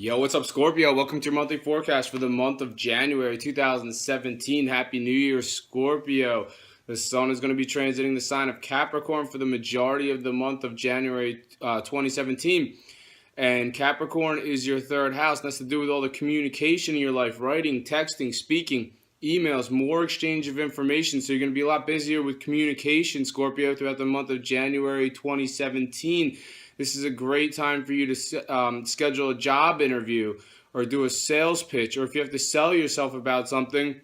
Yo, what's up, Scorpio? Welcome to your monthly forecast for the month of January 2017. Happy New Year, Scorpio. The sun is going to be transiting the sign of Capricorn for the majority of the month of January 2017. And Capricorn is your third house. And that's to do with all the communication in your life, writing, texting, speaking, emails, more exchange of information. So you're going to be a lot busier with communication, Scorpio, throughout the month of January 2017. This is a great time for you to schedule a job interview or do a sales pitch, or if you have to sell yourself about something,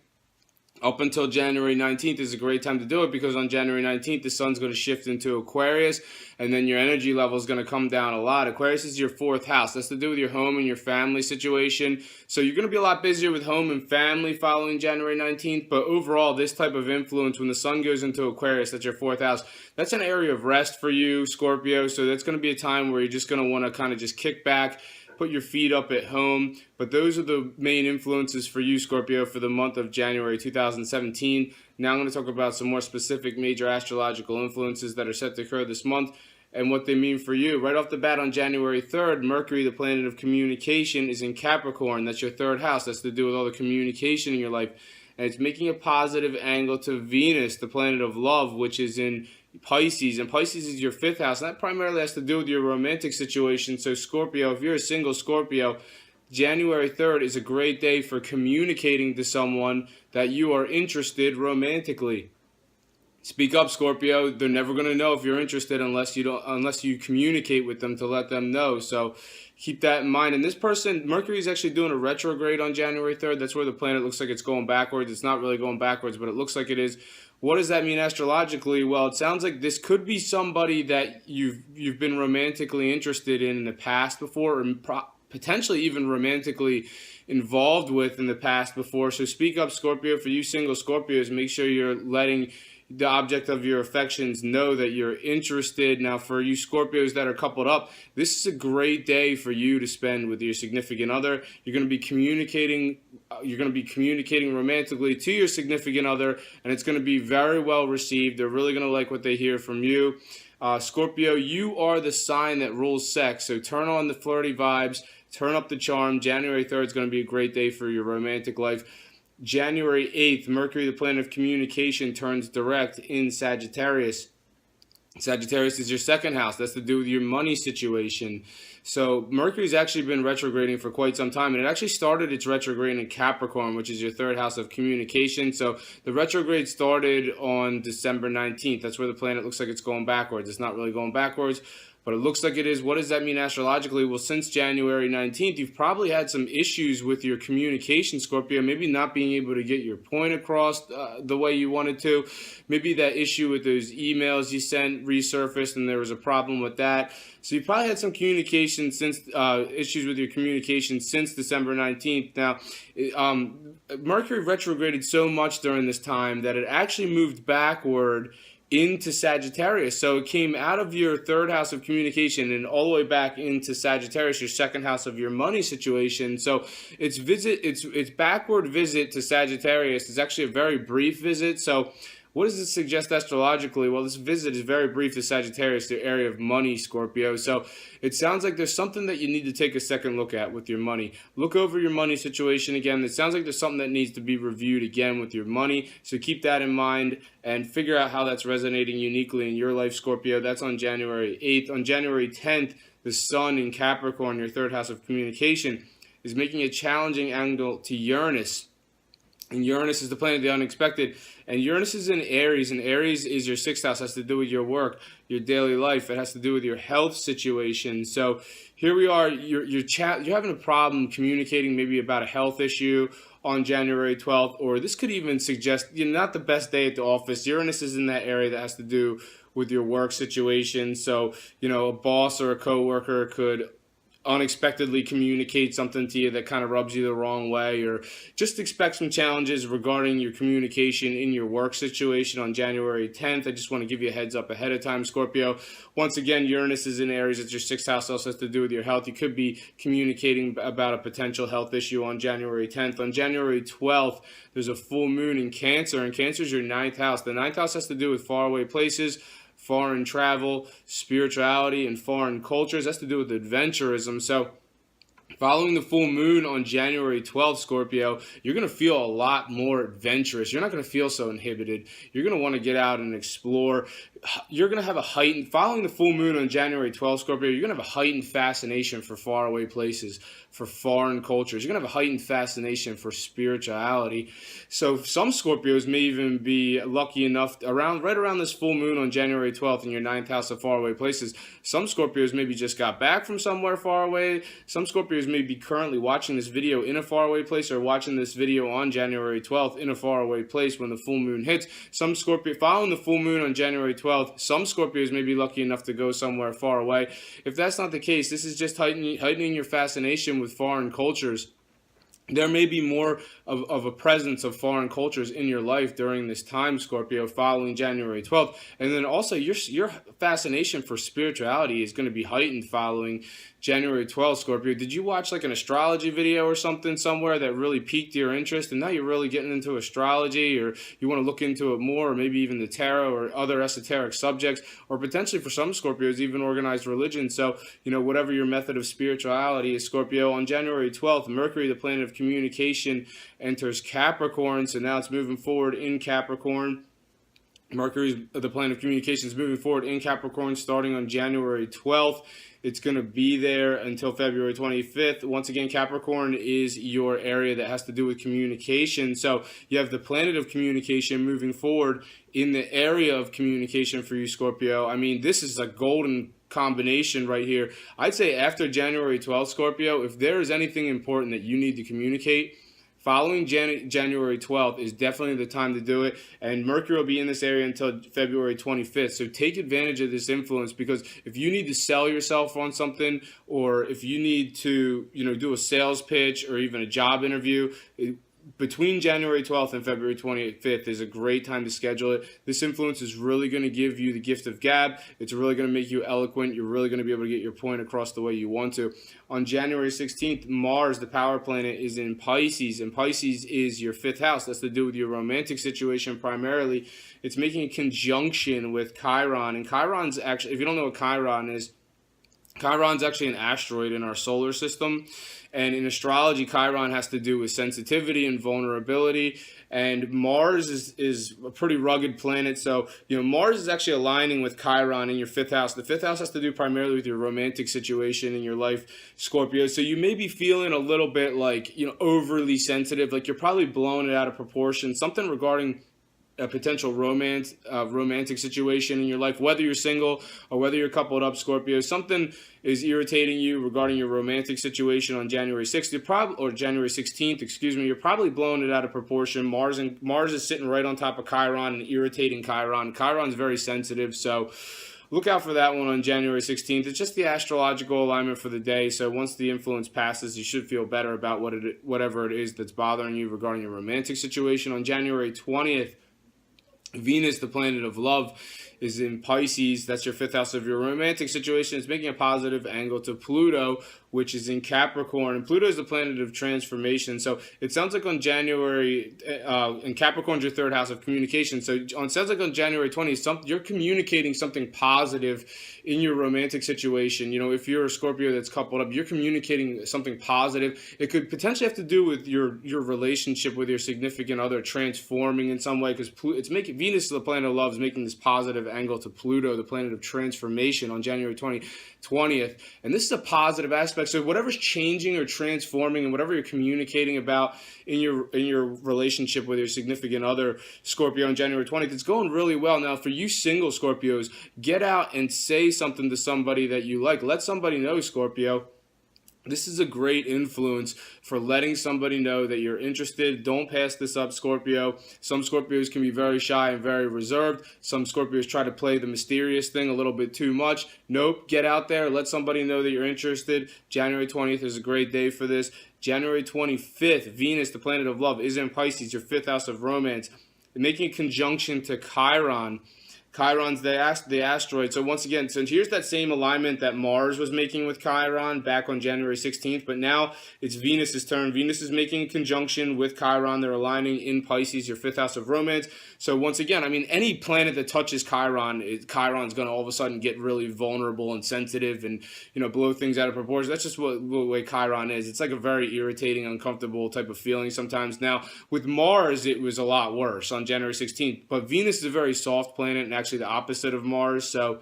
up until January 19th is a great time to do it, because on January 19th, the sun's going to shift into Aquarius, and then your energy level is going to come down a lot. Aquarius is your fourth house. That's to do with your home and your family situation. So you're going to be a lot busier with home and family following January 19th, but overall, this type of influence, when the sun goes into Aquarius, that's your fourth house, that's an area of rest for you, Scorpio. So that's going to be a time where you're just going to want to kind of just kick back, put your feet up at home. But those are the main influences for you, Scorpio, for the month of January 2017. Now I'm going to talk about some more specific major astrological influences that are set to occur this month and what they mean for you. Right off the bat, on January 3rd, Mercury, the planet of communication, is in Capricorn. That's your third house. That's to do with all the communication in your life. And it's making a positive angle to Venus, the planet of love, which is in Pisces, and Pisces is your fifth house, and that primarily has to do with your romantic situation. So Scorpio, if you're a single Scorpio, January 3rd is a great day for communicating to someone that you are interested romantically. Speak up, Scorpio. They're never going to know if you're interested unless you communicate with them to let them know. So keep that in mind. And this person, Mercury, is actually doing a retrograde on January 3rd. That's where the planet looks like it's going backwards. It's not really going backwards, but it looks like it is. What does that mean astrologically? Well, it sounds like this could be somebody that you've been romantically interested in the past before, or potentially even romantically involved with in the past before. So speak up, Scorpio. For you single Scorpios, make sure you're letting the object of your affections know that you're interested. Now, for you Scorpios that are coupled up, this is a great day for you to spend with your significant other. You're going to be communicating romantically to your significant other, and it's going to be very well received. They're really going to like what they hear from you. Scorpio, you are the sign that rules sex, so turn on the flirty vibes, turn up the charm. January 3rd is going to be a great day for your romantic life. January 8th, Mercury, the planet of communication, turns direct in Sagittarius. Sagittarius is your second house. That's to do with your money situation. So Mercury's actually been retrograding for quite some time, and it actually started its retrograde in Capricorn, which is your third house of communication. So the retrograde started on December 19th. That's where the planet looks like it's going backwards. It's not really going backwards, but it looks like it is. What does that mean astrologically? Well, since January 19th, you've probably had some issues with your communication, Scorpio, maybe not being able to get your point across the way you wanted to. Maybe that issue with those emails you sent resurfaced and there was a problem with that. So you probably had some communication issues with your communication since December 19th. Now, Mercury retrograded so much during this time that it actually moved backward into Sagittarius. So it came out of your third house of communication and all the way back into Sagittarius, your second house of your money situation. So its backward visit to Sagittarius is actually a very brief visit. So what does it suggest astrologically? Well, this visit is very brief to Sagittarius, the area of money, Scorpio. So it sounds like there's something that you need to take a second look at with your money. Look over your money situation again. It sounds like there's something that needs to be reviewed again with your money. So keep that in mind and figure out how that's resonating uniquely in your life, Scorpio. That's on January 8th. On January 10th, the sun in Capricorn, your third house of communication, is making a challenging angle to Uranus. And Uranus is the planet of the unexpected. And Uranus is in Aries, and Aries is your sixth house. It has to do with your work, your daily life. It has to do with your health situation. So here we are. You're having a problem communicating maybe about a health issue on January 12th, or this could even suggest you're not the best day at the office. Uranus is in that area that has to do with your work situation. So, a boss or a coworker could unexpectedly communicate something to you that kind of rubs you the wrong way, or just expect some challenges regarding your communication in your work situation on January 10th. I just want to give you a heads up ahead of time, Scorpio. Once again, Uranus is in Aries. It's your sixth house. Also has to do with your health. You could be communicating about a potential health issue on January 10th. On January 12th, there's a full moon in Cancer, and Cancer is your ninth house. The ninth house has to do with faraway places, foreign travel, spirituality, and foreign cultures. That's to do with adventurism. So Following the full moon on January 12th, Scorpio, you're going to feel a lot more adventurous. You're not going to feel so inhibited. You're going to want to get out and explore. You're going to have a heightened, following the full moon on January 12th, Scorpio, you're going to have a heightened fascination for faraway places, for foreign cultures. You're going to have a heightened fascination for spirituality. So some Scorpios may even be lucky enough, right around this full moon on January 12th in your ninth house of faraway places, some Scorpios maybe just got back from somewhere far away. Some Scorpios may be currently watching this video in a faraway place, or watching this video on January 12th in a faraway place when the full moon hits. Some Scorpio, following the full moon on January 12th, some Scorpios may be lucky enough to go somewhere far away. If that's not the case, this is just heightening your fascination with foreign cultures. There may be more of a presence of foreign cultures in your life during this time, Scorpio, following January 12th. And then also your fascination for spirituality is going to be heightened following January 12th, Scorpio. Did you watch like an astrology video or something somewhere that really piqued your interest, and now you're really getting into astrology, or you want to look into it more, or maybe even the tarot or other esoteric subjects, or potentially for some Scorpios, even organized religion? So, whatever your method of spirituality is, Scorpio, on January 12th, Mercury, the planet of communication, enters Capricorn. So now it's moving forward in Capricorn. Mercury, the planet of communication, is moving forward in Capricorn starting on January 12th. It's going to be there until February 25th. Once again, Capricorn is your area that has to do with communication. So you have the planet of communication moving forward in the area of communication for you, Scorpio. I mean, this is a golden combination right here. I'd say after January 12th, Scorpio, if there is anything important that you need to communicate, following January 12th is definitely the time to do it. And Mercury will be in this area until February 25th. So take advantage of this influence, because if you need to sell yourself on something, or if you need to, do a sales pitch or even a job interview, between January 12th and February 25th is a great time to schedule it. This influence is really going to give you the gift of gab. It's really going to make you eloquent. You're really going to be able to get your point across the way you want to. On January 16th, Mars, the power planet, is in Pisces, and Pisces is your fifth house. That's to do with your romantic situation primarily. It's making a conjunction with Chiron, and Chiron's actually, if you don't know what Chiron is, Chiron's actually an asteroid in our solar system. And in astrology, Chiron has to do with sensitivity and vulnerability. And Mars is a pretty rugged planet. So, Mars is actually aligning with Chiron in your fifth house. The fifth house has to do primarily with your romantic situation in your life, Scorpio. So you may be feeling a little bit like, overly sensitive, like you're probably blowing it out of proportion. Something regarding a potential romantic situation in your life, whether you're single or whether you're coupled up, Scorpio. Something is irritating you regarding your romantic situation on January 6th, or January 16th, excuse me. You're probably blowing it out of proportion. Mars is sitting right on top of Chiron and irritating Chiron. Chiron's very sensitive, so look out for that one on January 16th. It's just the astrological alignment for the day. So once the influence passes, you should feel better about whatever it is that's bothering you regarding your romantic situation. On January 20th, Venus, the planet of love, is in Pisces. That's your fifth house of your romantic situation. It's making a positive angle to Pluto, which is in Capricorn. And Pluto is the planet of transformation. So it sounds like on January, and Capricorn's your third house of communication. So it sounds like on January 20th, you're communicating something positive in your romantic situation. If you're a Scorpio that's coupled up, you're communicating something positive. It could potentially have to do with your relationship with your significant other transforming in some way, because Venus, the planet of love, is making this positive angle to Pluto, the planet of transformation, on January 20th. And this is a positive aspect. So whatever's changing or transforming, and whatever you're communicating about in your relationship with your significant other, Scorpio, on January 20th, it's going really well. Now, for you single Scorpios, get out and say something to somebody that you like. Let somebody know, Scorpio. This is a great influence for letting somebody know that you're interested. Don't pass this up, Scorpio. Some Scorpios can be very shy and very reserved. Some Scorpios try to play the mysterious thing a little bit too much. Nope, get out there. Let somebody know that you're interested. January 20th is a great day for this. January 25th, Venus, the planet of love, is in Pisces, your fifth house of romance, making a conjunction to Chiron. Chiron's the asteroid. So once again, so here's that same alignment that Mars was making with Chiron back on January 16th, but now it's Venus's turn. Venus is making a conjunction with Chiron. They're aligning in Pisces, your 5th house of romance. So once again, I mean, any planet that touches Chiron's going to all of a sudden get really vulnerable and sensitive and, you know, blow things out of proportion. That's just what the way Chiron is. It's like a very irritating, uncomfortable type of feeling sometimes. Now, with Mars, it was a lot worse on January 16th, but Venus is a very soft planet and actually the opposite of Mars. So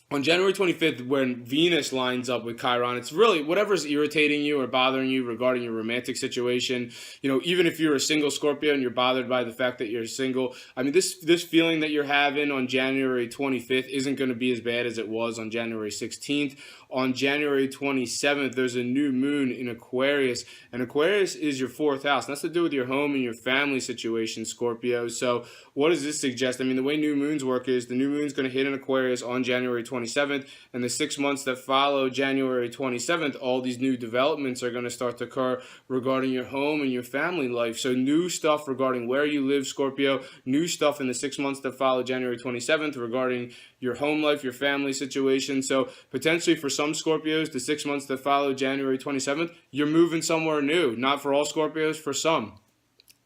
on January 25th, when Venus lines up with Chiron, it's really whatever's irritating you or bothering you regarding your romantic situation. You know, even if you're a single Scorpio and you're bothered by the fact that you're single, I mean, this feeling that you're having on January 25th isn't going to be as bad as it was on January 16th. On January 27th, there's a new moon in Aquarius, and Aquarius is your 4th house. And that's to do with your home and your family situation, Scorpio. So what does this suggest? I mean, the way new moons work is the new moon's going to hit in Aquarius on January 27th, and the 6 months that follow January 27th, all these new developments are going to start to occur regarding your home and your family life. So new stuff regarding where you live, Scorpio, new stuff in the 6 months that follow January 27th regarding your home life, your family situation. So potentially for some Scorpios, the 6 months that follow January 27th, you're moving somewhere new. Not for all Scorpios, for some.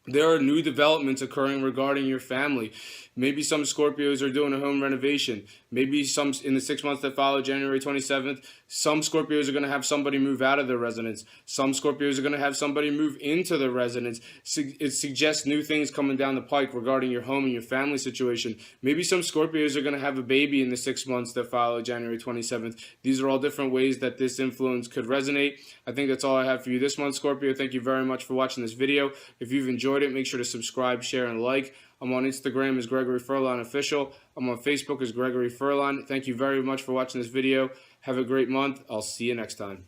There are new developments occurring regarding your family. Maybe some Scorpios are doing a home renovation. Maybe some in the 6 months that follow January 27th, some Scorpios are going to have somebody move out of their residence. Some Scorpios are going to have somebody move into their residence. It suggests new things coming down the pike regarding your home and your family situation. Maybe some Scorpios are going to have a baby in the 6 months that follow January 27th. These are all different ways that this influence could resonate. I think that's all I have for you this month, Scorpio. Thank you very much for watching this video. If you've enjoyed it, make sure to subscribe, share, and like. I'm on Instagram as Gregory Furlan Official. I'm on Facebook as Gregory Furlan. Thank you very much for watching this video. Have a great month. I'll see you next time.